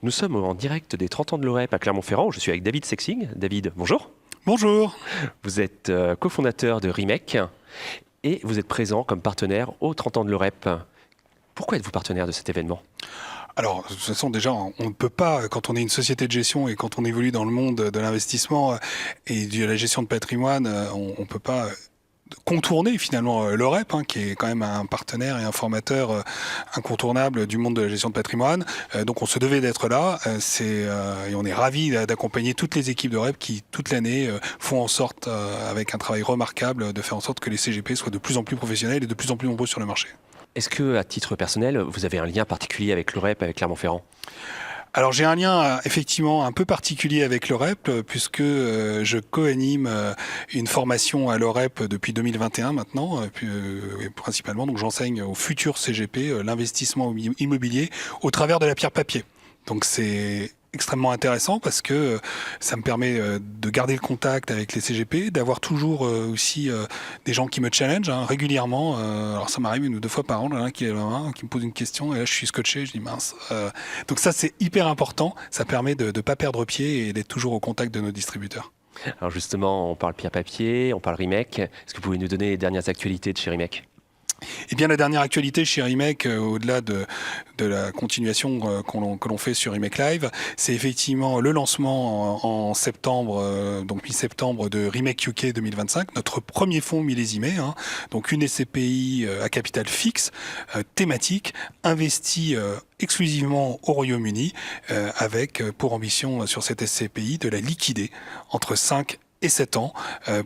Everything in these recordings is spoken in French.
Nous sommes en direct des 30 ans de l'OREP à Clermont-Ferrand. Je suis avec David Sexing. David, bonjour. Bonjour. Vous êtes cofondateur de RIMEC et vous êtes présent comme partenaire aux 30 ans de l'OREP. Pourquoi êtes-vous partenaire de cet événement ? Alors, de toute façon, déjà, on ne peut pas, quand on est une société de gestion et quand on évolue dans le monde de l'investissement et de la gestion de patrimoine, on ne peut pas contourner finalement l'OREP, qui est quand même un partenaire et un formateur incontournable du monde de la gestion de patrimoine. Donc on se devait d'être là, et on est ravis d'accompagner toutes les équipes d'OREP qui, toute l'année, font en sorte, avec un travail remarquable, de faire en sorte que les CGP soient de plus en plus professionnels et de plus en plus nombreux sur le marché. Est-ce que, à titre personnel, vous avez un lien particulier avec l'OREP, avec Clermont-Ferrand ? Alors j'ai un lien effectivement un peu particulier avec l'OREP puisque je co-anime une formation à l'OREP depuis 2021 maintenant, principalement. Donc j'enseigne aux futurs CGP l'investissement immobilier au travers de la pierre papier. Donc c'est extrêmement intéressant parce que ça me permet de garder le contact avec les CGP, d'avoir toujours aussi des gens qui me challengent régulièrement. Alors ça m'arrive 1 ou 2 fois par an, l'un qui est là, qui me pose une question et là je suis scotché, je dis mince. Donc ça c'est hyper important, ça permet de ne pas perdre pied et d'être toujours au contact de nos distributeurs. Alors justement, on parle pierre papier, on parle RIMEC. Est-ce que vous pouvez nous donner les dernières actualités de chez RIMEC ? Eh bien, la dernière actualité chez RIMEC, au-delà de la continuation que l'on fait sur RIMEC Live, c'est effectivement le lancement en septembre, donc mi-septembre, de RIMEC UK 2025, notre premier fonds millésimé, donc une SCPI à capital fixe, thématique, investie exclusivement au Royaume-Uni, avec pour ambition sur cette SCPI de la liquider entre 5 et 7 ans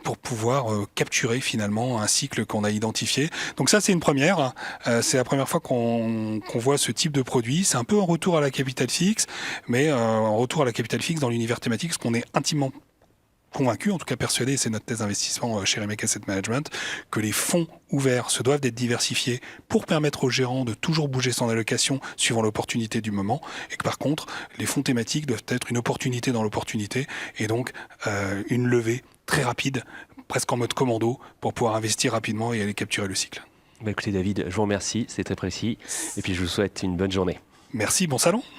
pour pouvoir capturer finalement un cycle qu'on a identifié. Donc ça c'est une première, c'est la première fois qu'on voit ce type de produit. C'est un peu un retour à la capital fixe, mais un retour à la capital fixe dans l'univers thématique, parce qu'on est intimement convaincu, en tout cas persuadé, c'est notre thèse d'investissement chez RIMEC Asset Management, que les fonds ouverts se doivent d'être diversifiés pour permettre aux gérants de toujours bouger son allocation suivant l'opportunité du moment, et que par contre, les fonds thématiques doivent être une opportunité dans l'opportunité, et donc une levée très rapide, presque en mode commando, pour pouvoir investir rapidement et aller capturer le cycle. Écoutez David, je vous remercie, c'est très précis, et puis je vous souhaite une bonne journée. Merci, bon salon.